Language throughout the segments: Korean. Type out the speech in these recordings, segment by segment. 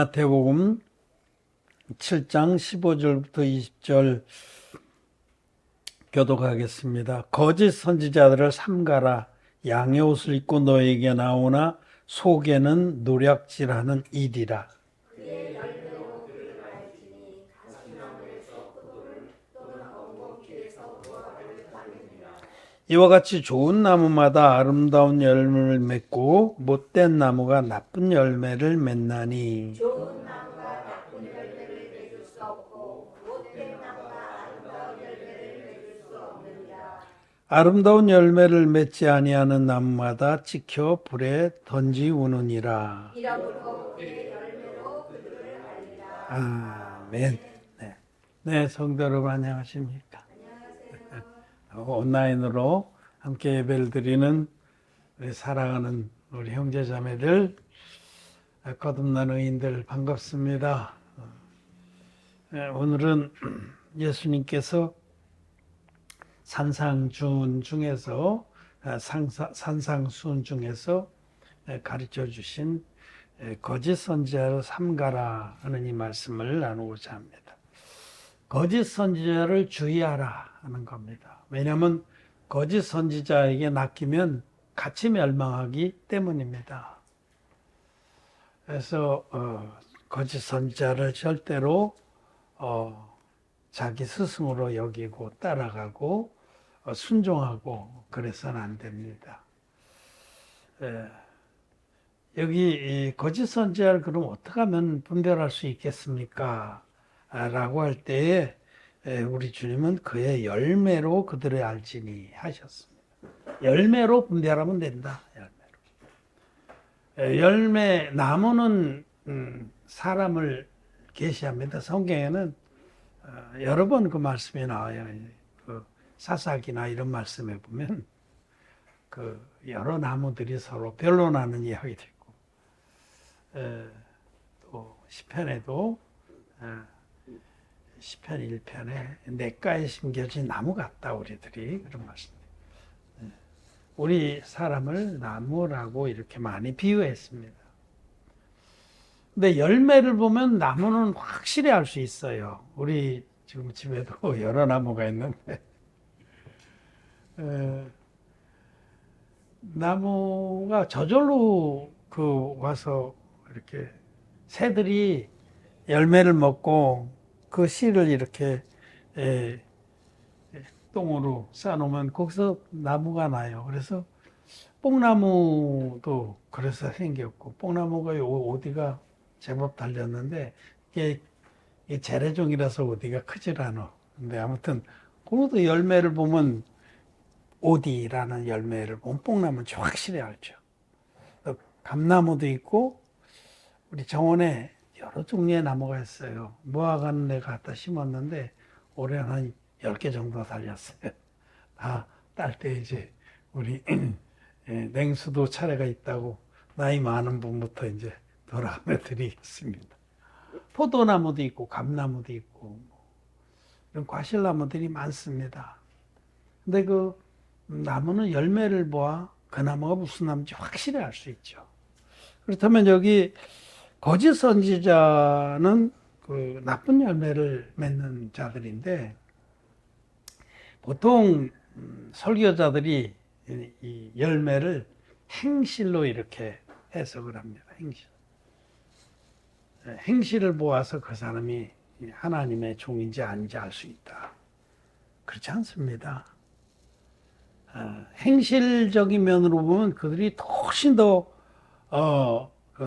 마태복음 7장 15절부터 20절 교독하겠습니다. 거짓 선지자들을 삼가라. 양의 옷을 입고 너에게 나오나 속에는 노략질하는 이리라. 이와 같이 좋은 나무마다 아름다운 열매를 맺고 못된 나무가 나쁜 열매를 맺나니. 좋은 나무가 나쁜 열매를 맺을 수 없고 못된 나무가 아름다운 열매를 맺을 수 없느니라. 아름다운 열매를 맺지 아니하는 나무마다 찍혀 불에 던지우느니라. 이러므로 그의 열매로 그들을 알리라. 아멘. 네, 성도 여러분 안녕하십니까? 온라인으로 함께 예배를 드리는 우리 사랑하는 우리 형제자매들, 거듭난 의인들 반갑습니다. 오늘은 예수님께서 산상순 중에서 가르쳐 주신 거짓 선지자를 삼가라 하는 이 말씀을 나누고자 합니다. 거짓 선지자를 주의하라 하는 겁니다. 왜냐하면 거짓 선지자에게 낚이면 같이 멸망하기 때문입니다. 그래서 거짓 선지자를 절대로 자기 스승으로 여기고 따라가고 순종하고 그래서는 안 됩니다. 여기 이 거짓 선지자를 그럼 어떻게 하면 분별할 수 있겠습니까? 라고 할 때에 우리 주님은 그의 열매로 그들을 알지니 하셨습니다. 열매로 분별하면 된다. 열매, 나무는 사람을 계시합니다. 성경에는 여러 번 그 말씀이 나와요. 그 사사기나 이런 말씀에 보면 그 여러 나무들이 서로 변론하는 이야기도 있고, 또 시편에도 시편 1편에 냇가에 심겨진 나무 같다 우리들이 그런 말씀. 우리 사람을 나무라고 이렇게 많이 비유했습니다. 근데 열매를 보면 나무는 확실히 알 수 있어요. 우리 지금 집에도 여러 나무가 있는데 나무가 저절로 와서 이렇게 새들이 열매를 먹고 그 씨를 이렇게 똥으로 쌓아놓으면 거기서 나무가 나요. 그래서 뽕나무도 그래서 생겼고, 뽕나무가 어디가 제법 달렸는데 이게 재래종이라서 어디가 크질 않아. 근데 아무튼 그것도 열매를 보면 오디라는 열매를 보면 뽕나무는 확실히 알죠. 감나무도 있고 우리 정원에 여러 종류의 나무가 있어요. 무화과는 내가 갖다 심었는데 올해 한 10개 정도 달렸어요. 다 딸 때 이제 우리 냉수도 차례가 있다고 나이 많은 분부터 이제 돌아가며 드리겠습니다. 포도나무도 있고 감나무도 있고 이런 과실나무들이 많습니다. 근데 그 나무는 열매를 보아 그 나무가 무슨 나무인지 확실히 알 수 있죠. 그렇다면 여기 거짓 선지자는 그 나쁜 열매를 맺는 자들인데, 보통 설교자들이 이 열매를 행실로 이렇게 해석을 합니다. 행실을 보아서 그 사람이 하나님의 종인지 아닌지 알 수 있다. 그렇지 않습니다. 행실적인 면으로 보면 그들이 훨씬 더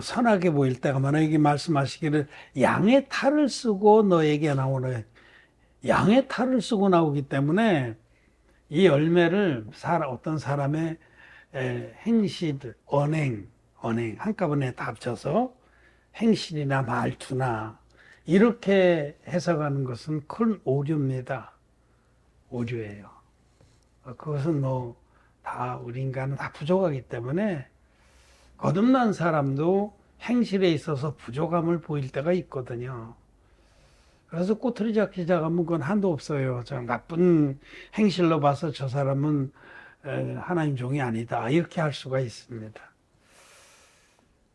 선하게 보일 때가 많아요. 여기 말씀하시기를 양의 탈을 쓰고 너에게 나오는, 양의 탈을 쓰고 나오기 때문에 이 열매를 어떤 사람의 행실, 언행 한꺼번에 다 합쳐서 행실이나 말투나 이렇게 해석하는 것은 큰 오류입니다. 오류예요. 그것은 다 우리 인간은 다 부족하기 때문에 거듭난 사람도 행실에 있어서 부족함을 보일 때가 있거든요. 그래서 꼬투리 잡기 시작하면 그건 한도 없어요. 나쁜 행실로 봐서 저 사람은 하나님 종이 아니다 이렇게 할 수가 있습니다.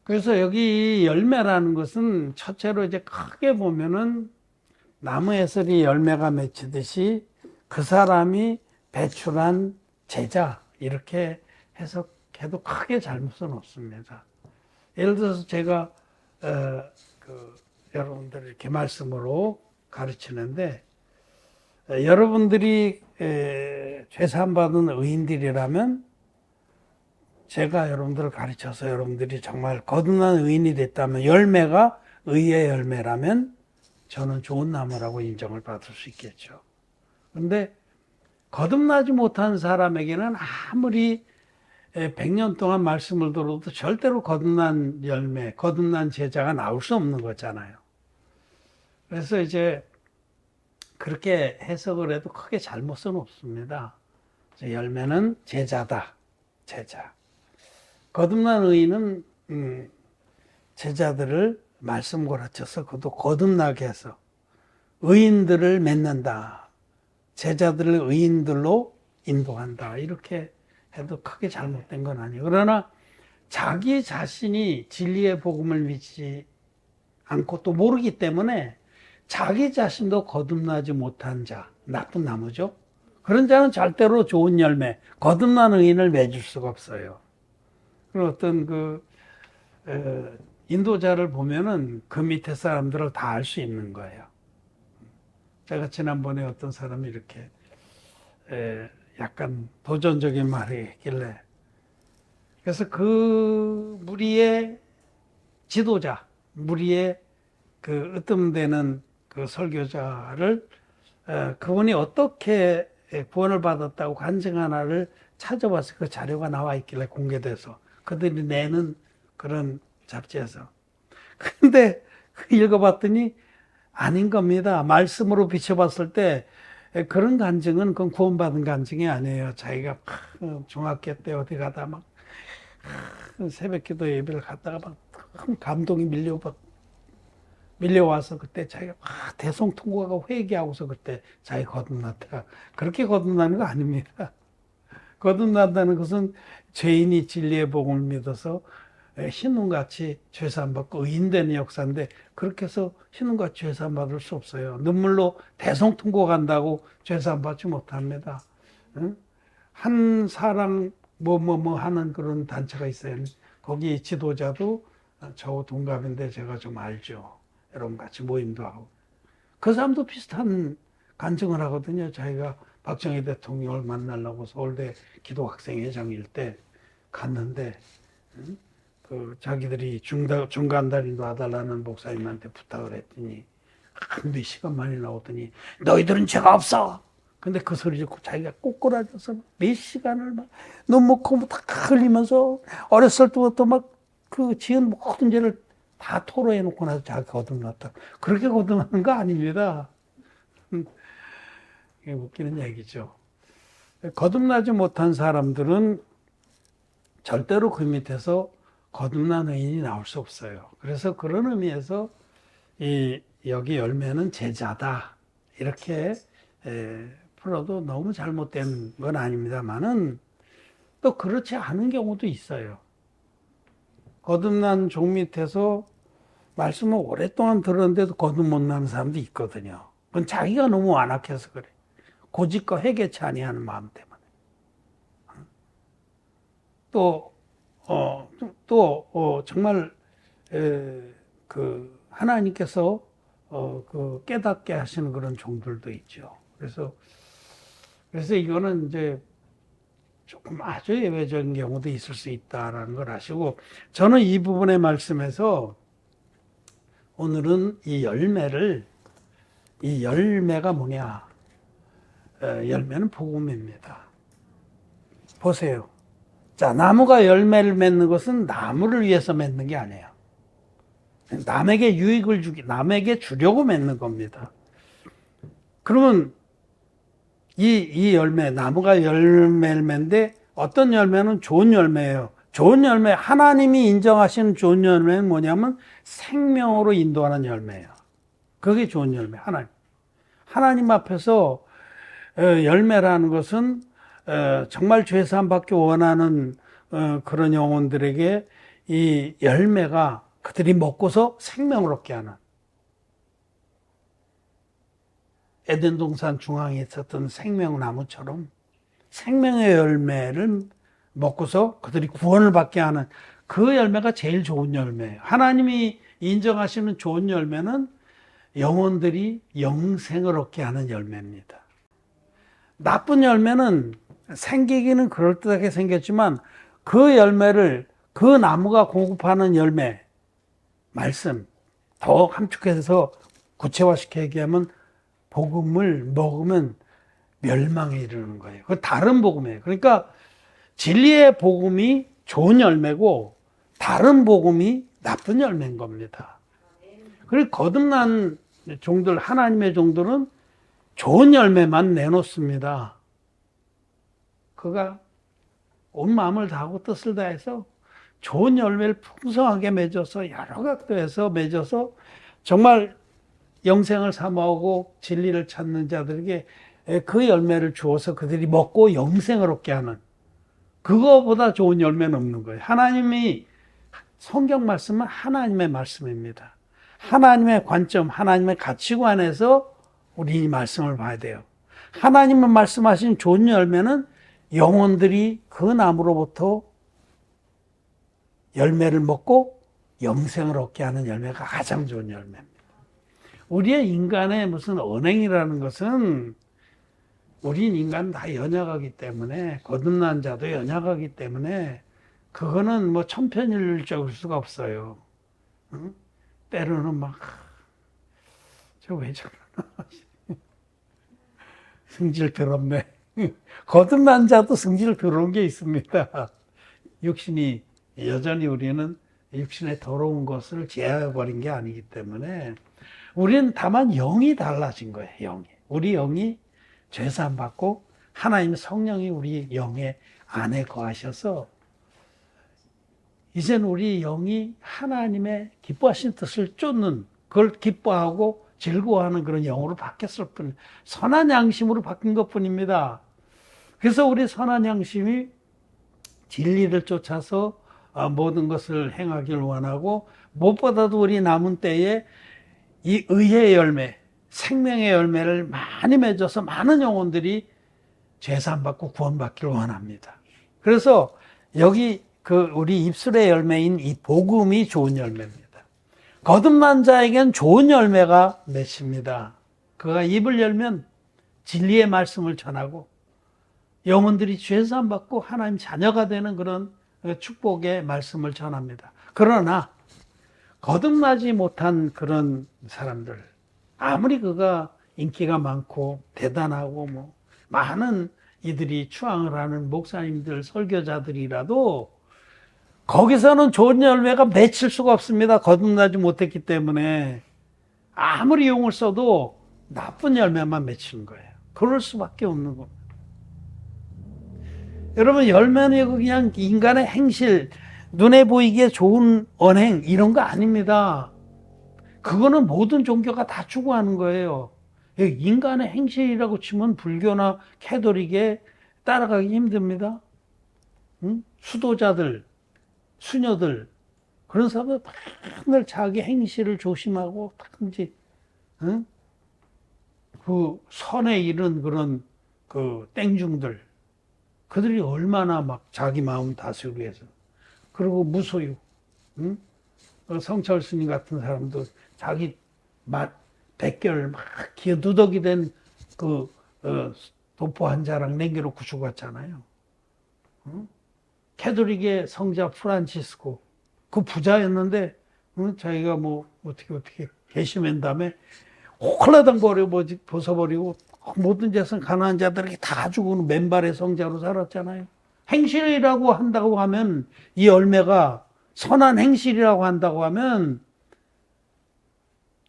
그래서 여기 열매라는 것은 첫째로 이제 크게 보면은 나무 해설이 열매가 맺히듯이 그 사람이 배출한 제자 이렇게 해석해도 크게 잘못은 없습니다. 예를 들어서 제가 여러분들 이렇게 말씀으로 가르치는데 여러분들이 죄사함 받은 의인들이라면 제가 여러분들을 가르쳐서 여러분들이 정말 거듭난 의인이 됐다면 열매가 의의 열매라면 저는 좋은 나무라고 인정을 받을 수 있겠죠. 그런데 거듭나지 못한 사람에게는 아무리 100년 동안 말씀을 들어도 절대로 거듭난 열매, 거듭난 제자가 나올 수 없는 거잖아요. 그래서 이제 그렇게 해석을 해도 크게 잘못은 없습니다. 열매는 제자다, 제자. 거듭난 의인은 제자들을 말씀 고라쳐서 그것도 거듭나게 해서 의인들을 맺는다. 제자들을 의인들로 인도한다. 이렇게 해도 크게 잘못된 건 아니에요. 그러나 자기 자신이 진리의 복음을 믿지 않고 또 모르기 때문에 자기 자신도 거듭나지 못한 자, 나쁜 나무죠. 그런 자는 절대로 좋은 열매, 거듭난 의인을 맺을 수가 없어요. 그리고 어떤 인도자를 보면은 그 밑에 사람들을 다 알 수 있는 거예요. 제가 지난번에 어떤 사람이 이렇게 약간 도전적인 말을 했길래 그래서 그 무리의 지도자, 무리의 그 으뜸되는 그 설교자를 그분이 어떻게 구원을 받았다고 간증 하나를 찾아봐서 그 자료가 나와 있길래 공개돼서 그들이 내는 그런 잡지에서. 근데 읽어봤더니 아닌 겁니다. 말씀으로 비춰봤을 때 그런 간증은 그건 구원받은 간증이 아니에요. 자기가 중학교 때 어디 가다 막 새벽기도 예배를 갔다가 막 감동이 밀려와서 그때 자기가 대성통곡하고 회개하고서 그때 자기 거듭났다. 그렇게 거듭나는 거 아닙니다. 거듭난다는 것은 죄인이 진리의 복음을 믿어서 신눈같이 죄사함 받고 의인되는 역사인데 그렇게 해서 신눈같이 죄사함 받을 수 없어요. 눈물로 대성통곡한다고 죄사함 받지 못합니다. 한 사랑 하는 그런 단체가 있어요. 거기 지도자도 저 동갑인데 제가 좀 알죠. 여러분 같이 모임도 하고. 그 사람도 비슷한 간증을 하거든요. 자기가 박정희 대통령을 만나려고 서울대 기도학생회장일 때 갔는데 그 자기들이 중간다리 놔달라는 목사님한테 부탁을 했더니 몇 시간 만에 나오더니 너희들은 죄가 없어. 근데 그 소리 듣고 자기가 꼬꾸라져서 몇 시간을 막 눈물 콧물 다 흘리면서 어렸을 때부터 막 그 지은 모든 죄를 다 토로해 놓고 나서 자기가 거듭났다. 그렇게 거듭나는 거 아닙니다. 이게 웃기는 얘기죠. 거듭나지 못한 사람들은 절대로 그 밑에서 거듭난 의인이 나올 수 없어요. 그래서 그런 의미에서 여기 열매는 제자다. 이렇게 풀어도 너무 잘못된 건 아닙니다만은 또 그렇지 않은 경우도 있어요. 거듭난 종 밑에서 말씀을 오랫동안 들었는데도 거듭 못 나는 사람도 있거든요. 그건 자기가 너무 완악해서 그래. 고집과 회개치 아니하는 마음 때문에. 정말 그 하나님께서 그 깨닫게 하시는 그런 종들도 있죠. 그래서 이거는 이제 조금 아주 예외적인 경우도 있을 수 있다라는 걸 아시고, 저는 이 부분의 말씀에서 오늘은 이 열매가 뭐냐? 열매는 복음입니다. 보세요. 자, 나무가 열매를 맺는 것은 나무를 위해서 맺는 게 아니에요. 남에게 유익을 남에게 주려고 맺는 겁니다. 그러면 이 열매, 나무가 열매를 맺는데 어떤 열매는 좋은 열매예요. 좋은 열매, 하나님이 인정하시는 좋은 열매는 뭐냐면 생명으로 인도하는 열매예요. 그게 좋은 열매, 하나님 앞에서 열매라는 것은 정말 죄사함 받기 원하는 그런 영혼들에게 이 열매가 그들이 먹고서 생명을 얻게 하는, 에덴 동산 중앙에 있었던 생명나무처럼 생명의 열매를 먹고서 그들이 구원을 받게 하는 그 열매가 제일 좋은 열매예요. 하나님이 인정하시는 좋은 열매는 영혼들이 영생을 얻게 하는 열매입니다. 나쁜 열매는 생기기는 그럴듯하게 생겼지만 그 열매를, 그 나무가 공급하는 열매, 말씀, 더 함축해서 구체화시켜 얘기하면 복음을 먹으면 멸망에 이르는 거예요. 그 다른 복음이에요. 그러니까 진리의 복음이 좋은 열매고 다른 복음이 나쁜 열매인 겁니다. 그리고 거듭난 종들, 하나님의 종들은 좋은 열매만 내놓습니다. 그가 온 마음을 다하고 뜻을 다해서 좋은 열매를 풍성하게 맺어서 여러 각도에서 맺어서 정말 영생을 사모하고 진리를 찾는 자들에게 그 열매를 주어서 그들이 먹고 영생을 얻게 하는, 그거보다 좋은 열매는 없는 거예요. 하나님이, 성경 말씀은 하나님의 말씀입니다. 하나님의 관점, 하나님의 가치관에서 우리 이 말씀을 봐야 돼요. 하나님은 말씀하신 좋은 열매는 영혼들이 그 나무로부터 열매를 먹고 영생을 얻게 하는 열매가 가장 좋은 열매입니다. 우리의 인간의 무슨 언행이라는 것은, 우린 인간 다 연약하기 때문에, 거듭난 자도 연약하기 때문에 그거는 뭐 천편일률적일 수가 없어요. 응? 때로는 막 저 왜 저러나 승질 더럽네. 거듭난 자도 승질 더러운 게 있습니다. 육신이 여전히, 우리는 육신의 더러운 것을 제어해버린 게 아니기 때문에 우리는 다만 영이 달라진 거예요. 영이, 우리 영이 죄사함 받고 하나님의 성령이 우리 영의 안에 거하셔서 이제는 우리 영이 하나님의 기뻐하신 뜻을 쫓는, 그걸 기뻐하고 즐거워하는 그런 영으로 바뀌었을 뿐, 선한 양심으로 바뀐 것뿐입니다. 그래서 우리 선한 양심이 진리를 쫓아서 모든 것을 행하기를 원하고, 무엇보다도 우리 남은 때에 이 의의 열매, 생명의 열매를 많이 맺어서 많은 영혼들이 죄사함 받고 구원받기를 원합니다. 그래서 여기 우리 입술의 열매인 이 복음이 좋은 열매입니다. 거듭난 자에겐 좋은 열매가 맺힙니다. 그가 입을 열면 진리의 말씀을 전하고 영혼들이 죄사함 받고 하나님 자녀가 되는 그런 축복의 말씀을 전합니다. 그러나 거듭나지 못한 그런 사람들, 아무리 그가 인기가 많고 대단하고 뭐 많은 이들이 추앙을 하는 목사님들, 설교자들이라도 거기서는 좋은 열매가 맺힐 수가 없습니다. 거듭나지 못했기 때문에 아무리 용을 써도 나쁜 열매만 맺히는 거예요. 그럴 수밖에 없는 겁니다. 여러분, 열매는 그냥 인간의 행실, 눈에 보이기에 좋은 언행, 이런 거 아닙니다. 그거는 모든 종교가 다 추구하는 거예요. 인간의 행실이라고 치면 불교나 캐톨릭에 따라가기 힘듭니다. 응? 수도자들, 수녀들, 그런 사람들 맨날 자기 행실을 조심하고 단지 응? 그 선에 이른 그런 그 땡중들, 그들이 얼마나 막 자기 마음 다스리기 위해서, 그리고 무소유, 응? 성철 스님 같은 사람도 자기 맛 백결 막 기어두덕이 된 도포 한 자랑 남겨놓고 죽었잖아요. 응? 캐톨릭의 성자 프란치스코, 그 부자였는데 자기가 뭐 어떻게 개심한 다음에 홀라당 벗어버리고 모든 재산 가난한 자들에게 다 주고는 맨발의 성자로 살았잖아요. 행실이라고 한다고 하면, 이 열매가 선한 행실이라고 한다고 하면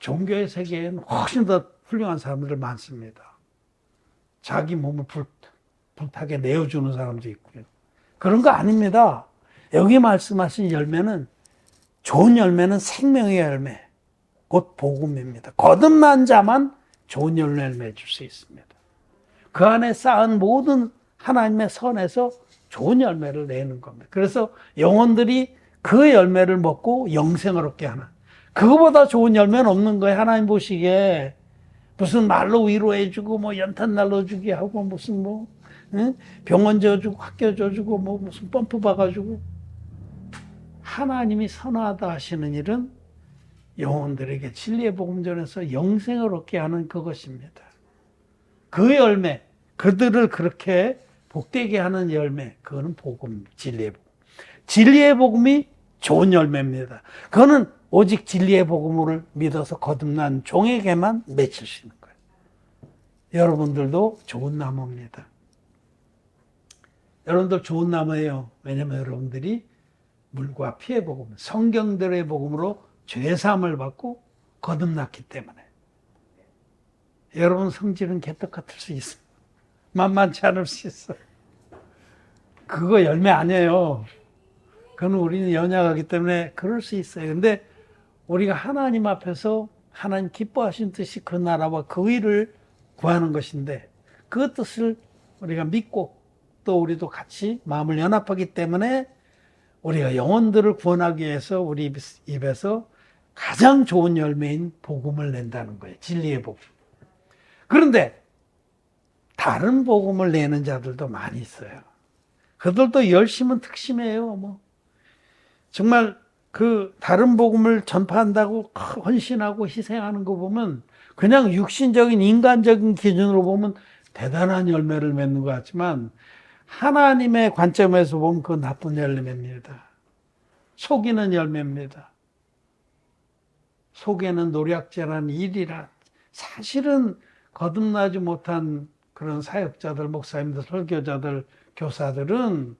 종교의 세계에는 훨씬 더 훌륭한 사람들 많습니다. 자기 몸을 불타게 내어주는 사람도 있고요. 그런 거 아닙니다. 여기 말씀하신 열매는, 좋은 열매는 생명의 열매, 곧 복음입니다. 거듭난 자만 좋은 열매를 맺을 수 있습니다. 그 안에 쌓은 모든 하나님의 선에서 좋은 열매를 내는 겁니다. 그래서 영혼들이 그 열매를 먹고 영생을 얻게 하는, 그거보다 좋은 열매는 없는 거예요. 하나님 보시기에 무슨 말로 위로해주고 뭐 연탄 날려주기 하고 무슨 뭐 응? 병원 지어주고 학교 지어주고 뭐 무슨 펌프 박아주고, 하나님이 선하다 하시는 일은 영혼들에게 진리의 복음 전해서 영생을 얻게 하는 그것입니다. 그 열매, 그들을 그렇게 복되게 하는 열매, 그거는 복음, 진리의 복음. 진리의 복음이 좋은 열매입니다. 그거는 오직 진리의 복음을 믿어서 거듭난 종에게만 맺힐 수 있는 거예요. 여러분들도 좋은 나무입니다. 여러분들 좋은 나무예요. 왜냐하면 여러분들이 물과 피의 복음, 성경들의 복음으로 죄사함을 받고 거듭났기 때문에. 여러분 성질은 개떡 같을 수 있어요. 만만치 않을 수 있어요. 그거 열매 아니에요. 그건 우리는 연약하기 때문에 그럴 수 있어요. 근데 우리가 하나님 앞에서 하나님 기뻐하신 뜻이 그 나라와 그 일을 구하는 것인데, 그 뜻을 우리가 믿고 또 우리도 같이 마음을 연합하기 때문에 우리가 영혼들을 구원하기 위해서 우리 입에서 가장 좋은 열매인 복음을 낸다는 거예요. 진리의 복음. 그런데 다른 복음을 내는 자들도 많이 있어요. 그들도 열심은 특심이에요. 뭐 정말 그 다른 복음을 전파한다고 헌신하고 희생하는 거 보면 그냥 육신적인 인간적인 기준으로 보면 대단한 열매를 맺는 것 같지만, 하나님의 관점에서 보면 그건 나쁜 열매입니다. 속이는 열매입니다. 속에는 노략질하는 일이라. 사실은 거듭나지 못한 그런 사역자들, 목사님들, 설교자들, 교사들은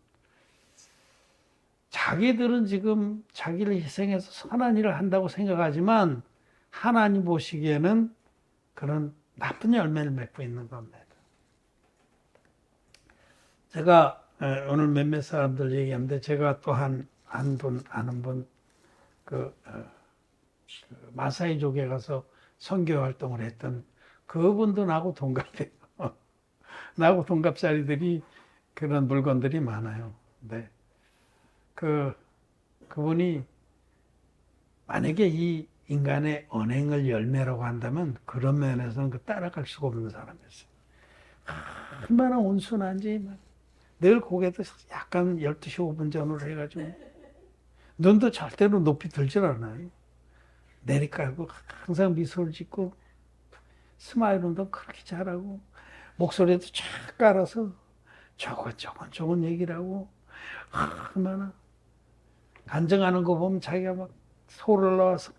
자기들은 지금 자기를 희생해서 선한 일을 한다고 생각하지만 하나님 보시기에는 그런 나쁜 열매를 맺고 있는 겁니다. 제가 오늘 몇몇 사람들 얘기하는데, 제가 또 아는 분, 마사이족에 가서 선교 활동을 했던 그분도 나하고 동갑이에요. 나하고 동갑자리들이 그런 물건들이 많아요. 네. 그분이 만약에 이 인간의 언행을 열매라고 한다면 그런 면에서는 따라갈 수가 없는 사람이었어요. 얼마나 온순한지, 늘 고개도 약간 12시 5분 전으로 해가지고, 눈도 절대로 높이 들질 않아요. 내리깔고 항상 미소를 짓고, 스마일 운동 그렇게 잘하고, 목소리도 쫙 깔아서 조곤조곤 얘기를 하고, 얼마나 간증하는 거 보면 자기가 막 소를 넣어서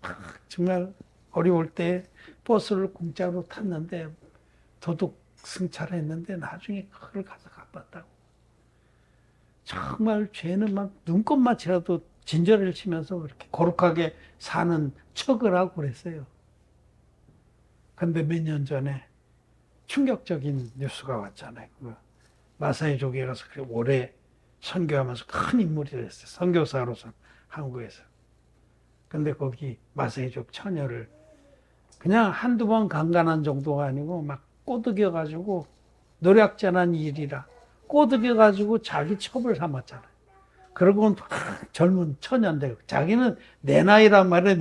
정말 어려울 때 버스를 공짜로 탔는데 도둑 승차했는데 나중에 그걸 가서 갚았다고. 정말 죄는 막 눈꼽만치라도 진저리를 치면서 그렇게 거룩하게 사는 척을 하고 그랬어요. 근데 몇 년 전에 충격적인 뉴스가 왔잖아요. 마사이족에 가서 오래 선교하면서 큰 인물이 됐어요. 선교사로서 한국에서. 근데 거기 마사이족 처녀를 그냥 한두 번 강간한 정도가 아니고 막 꼬드겨가지고, 노략질한 일이라 꼬드겨가지고 자기 첩을 삼았잖아요. 그러고는 젊은 처녀인데, 자기는 내 나이란 말이에요.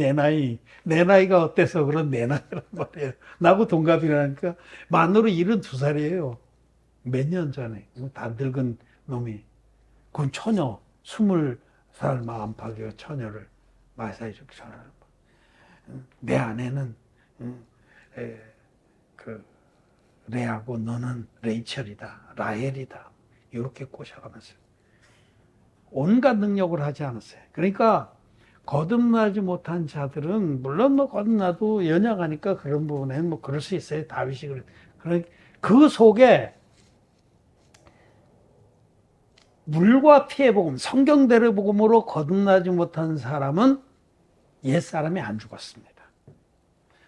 내 나이가 어때서 그런 내 나이란 말이에요. 나하고 동갑이라니까. 만으로 72살이에요. 몇 년 전에. 다 늙은 놈이. 그건 처녀, 20살 안팎의 처녀를 마사이족 처녀를. 내 아내는 레하고 너는 레이첼이다, 라헬이다, 이렇게 꼬셔가면서 온갖 능력을 하지 않았어요. 그러니까 거듭나지 못한 자들은 물론 뭐 거듭나도 연약하니까 그런 부분에는 뭐 그럴 수 있어요. 다윗이 그래. 그 속에 물과 피의 복음, 성경대로 복음으로 거듭나지 못한 사람은 옛사람이 안 죽었습니다.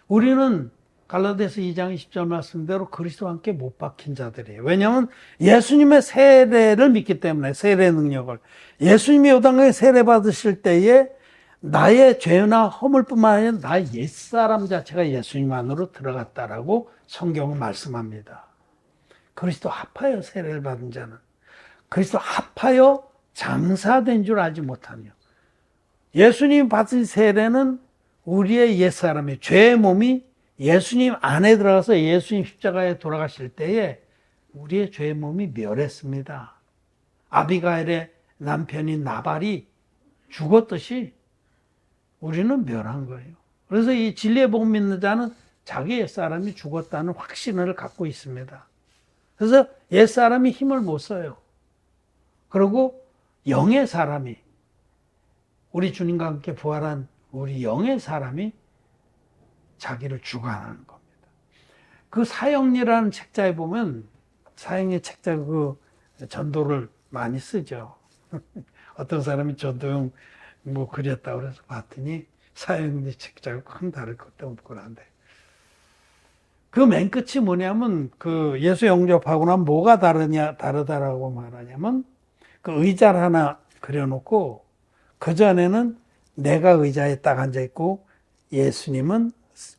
우리는 갈라디아서 2장 20절 말씀대로 그리스도와 함께 못 박힌 자들이에요. 왜냐하면 예수님의 세례를 믿기 때문에, 세례 능력을. 예수님이 이 땅에 세례 받으실 때에 나의 죄나 허물뿐만 아니라 나의 옛사람 자체가 예수님 안으로 들어갔다라고 성경은 말씀합니다. 그리스도 합하여 세례를 받은 자는, 그리스도 합하여 장사된 줄 알지 못하며, 예수님이 받은 세례는 우리의 옛사람이, 죄의 몸이 예수님 안에 들어가서 예수님 십자가에 돌아가실 때에 우리의 죄의 몸이 멸했습니다. 아비가일의 남편인 나발이 죽었듯이 우리는 멸한 거예요. 그래서 이 진리의 복음 믿는 자는 자기 옛사람이 죽었다는 확신을 갖고 있습니다. 그래서 옛사람이 힘을 못 써요. 그리고 영의 사람이, 우리 주님과 함께 부활한 우리 영의 사람이 자기를 주관하는 겁니다. 그 사형리라는 책자에 보면, 사형리 책자 그 전도를 많이 쓰죠. 어떤 사람이 전도용 뭐 그렸다고 그래서 봤더니 사형리 책자가 큰 다를 것도 없고 한데, 그 맨 끝이 뭐냐면, 그 예수 영접하고 나면 뭐가 다르다라고 말하냐면, 그 의자를 하나 그려놓고, 그 전에는 내가 의자에 딱 앉아있고, 예수님은,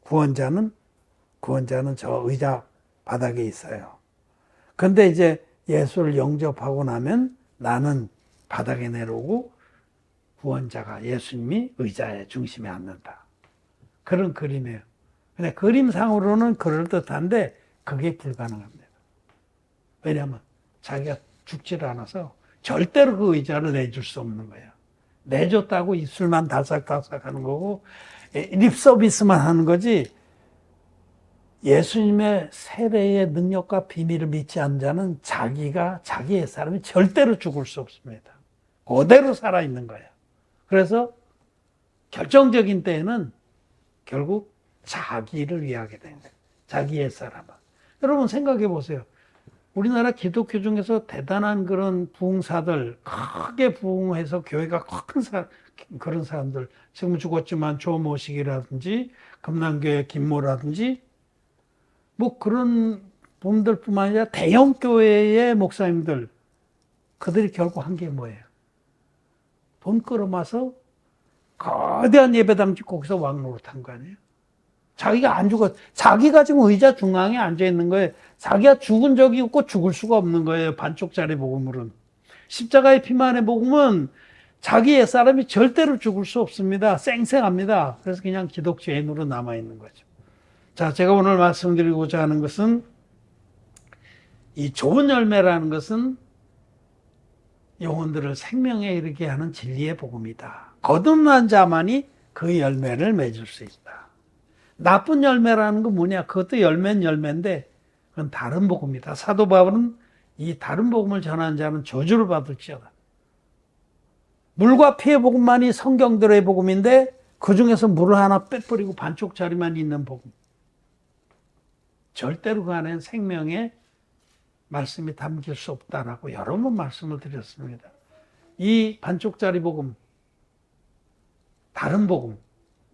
구원자는 저 의자 바닥에 있어요. 근데 이제 예수를 영접하고 나면 나는 바닥에 내려오고, 구원자가 예수님이 의자의 중심에 앉는다. 그런 그림이에요. 근데 그림상으로는 그럴듯한데 그게 불가능합니다. 왜냐하면 자기가 죽지를 않아서 절대로 그 의자를 내줄 수 없는 거예요. 내줬다고 입술만 달싹달싹 하는 거고 립 서비스만 하는 거지, 예수님의 세례의 능력과 비밀을 믿지 않는 자는 자기의 사람이 절대로 죽을 수 없습니다. 그대로 살아있는 거예요. 그래서 결정적인 때에는 결국 자기를 위하게 된다. 자기의 사람은. 여러분 생각해 보세요. 우리나라 기독교 중에서 대단한 그런 부흥사들, 크게 부흥해서 교회가 큰 그런 사람들, 지금 죽었지만 조모식이라든지 금남교회 김모라든지 뭐 그런 분들뿐만 아니라 대형 교회의 목사님들, 그들이 결국 한 게 뭐예요? 돈 끌어마서 거대한 예배당 짓고 거기서 왕노릇한 거 아니에요? 자기가 안 죽었, 자기가 지금 의자 중앙에 앉아 있는 거예요. 자기가 죽은 적이 없고 죽을 수가 없는 거예요. 반쪽짜리 복음으로는. 십자가의 피만의 복음은 자기의 사람이 절대로 죽을 수 없습니다. 쌩쌩합니다. 그래서 그냥 기독교인으로 남아있는 거죠. 자, 제가 오늘 말씀드리고자 하는 것은, 이 좋은 열매라는 것은 영혼들을 생명에 이르게 하는 진리의 복음이다. 거듭난 자만이 그 열매를 맺을 수 있다. 나쁜 열매라는 건 뭐냐? 그것도 열매는 열매인데 그건 다른 복음이다. 사도 바울은 이 다른 복음을 전하는 자는 저주를 받을지어다. 물과 피의 복음만이 성경들의 복음인데 그 중에서 물을 하나 빼버리고 반쪽짜리만 있는 복음. 절대로 그 안에는 생명의 말씀이 담길 수 없다라고 여러 번 말씀을 드렸습니다. 이 반쪽짜리 복음, 다른 복음,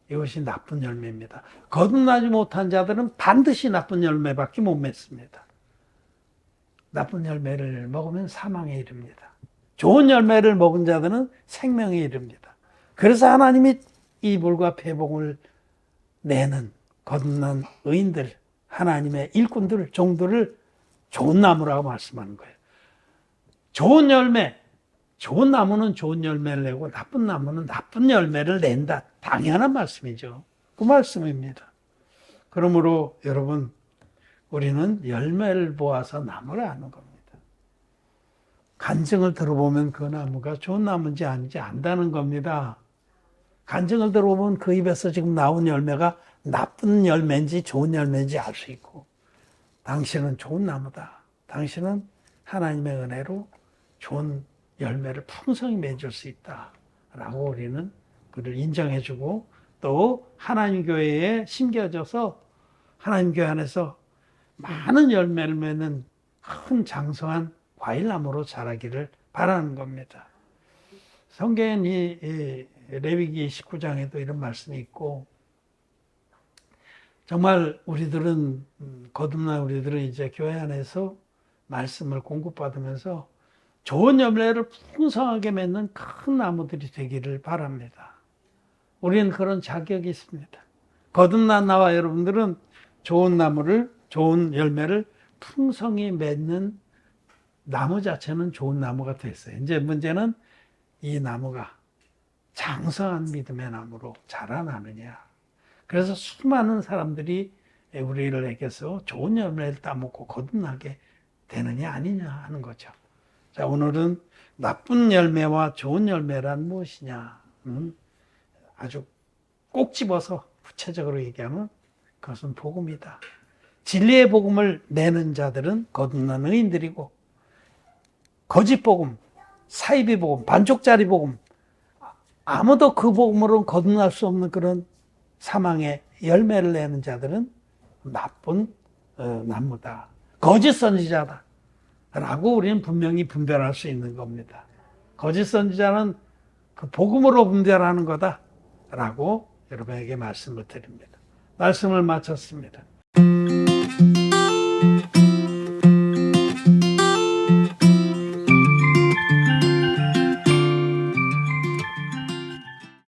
이것이 나쁜 열매입니다. 거듭나지 못한 자들은 반드시 나쁜 열매밖에 못 맺습니다. 나쁜 열매를 먹으면 사망에 이릅니다. 좋은 열매를 먹은 자들은 생명에 이릅니다. 그래서 하나님이 이 물과 폐복을 내는 거듭난 의인들, 하나님의 일꾼들, 종들을 좋은 나무라고 말씀하는 거예요. 좋은 열매, 좋은 나무는 좋은 열매를 내고 나쁜 나무는 나쁜 열매를 낸다. 당연한 말씀이죠. 그 말씀입니다. 그러므로 여러분, 우리는 열매를 보아서 나무를 아는 겁니다. 간증을 들어보면 그 나무가 좋은 나무인지 아닌지 안다는 겁니다. 간증을 들어보면 그 입에서 지금 나온 열매가 나쁜 열매인지 좋은 열매인지 알 수 있고, 당신은 좋은 나무다. 당신은 하나님의 은혜로 좋은 열매를 풍성히 맺을 수 있다. 라고 우리는 그를 인정해주고, 또 하나님 교회에 심겨져서 하나님 교회 안에서 많은 열매를 맺는 큰 장성한 과일나무로 자라기를 바라는 겁니다. 성경엔 이 레위기 19장에도 이런 말씀이 있고, 정말 우리들은, 거듭난 우리들은 이제 교회 안에서 말씀을 공급받으면서 좋은 열매를 풍성하게 맺는 큰 나무들이 되기를 바랍니다. 우리는 그런 자격이 있습니다. 거듭난 나와 여러분들은 좋은 나무를, 좋은 열매를 풍성히 맺는 나무 자체는 좋은 나무가 됐어요. 이제 문제는 이 나무가 장성한 믿음의 나무로 자라나느냐. 그래서 수많은 사람들이 우리에게서 좋은 열매를 따먹고 거듭나게 되느냐 아니냐 하는 거죠. 자, 오늘은 나쁜 열매와 좋은 열매란 무엇이냐. 아주 꼭 집어서 구체적으로 얘기하면 그것은 복음이다. 진리의 복음을 내는 자들은 거듭난 의인들이고, 거짓 복음, 사이비 복음, 반쪽짜리 복음, 아무도 그 복음으로는 거듭날 수 없는 그런 사망의 열매를 내는 자들은 나쁜 나무다. 거짓 선지자다. 라고 우리는 분명히 분별할 수 있는 겁니다. 거짓 선지자는 그 복음으로 분별하는 거다. 라고 여러분에게 말씀을 드립니다. 말씀을 마쳤습니다.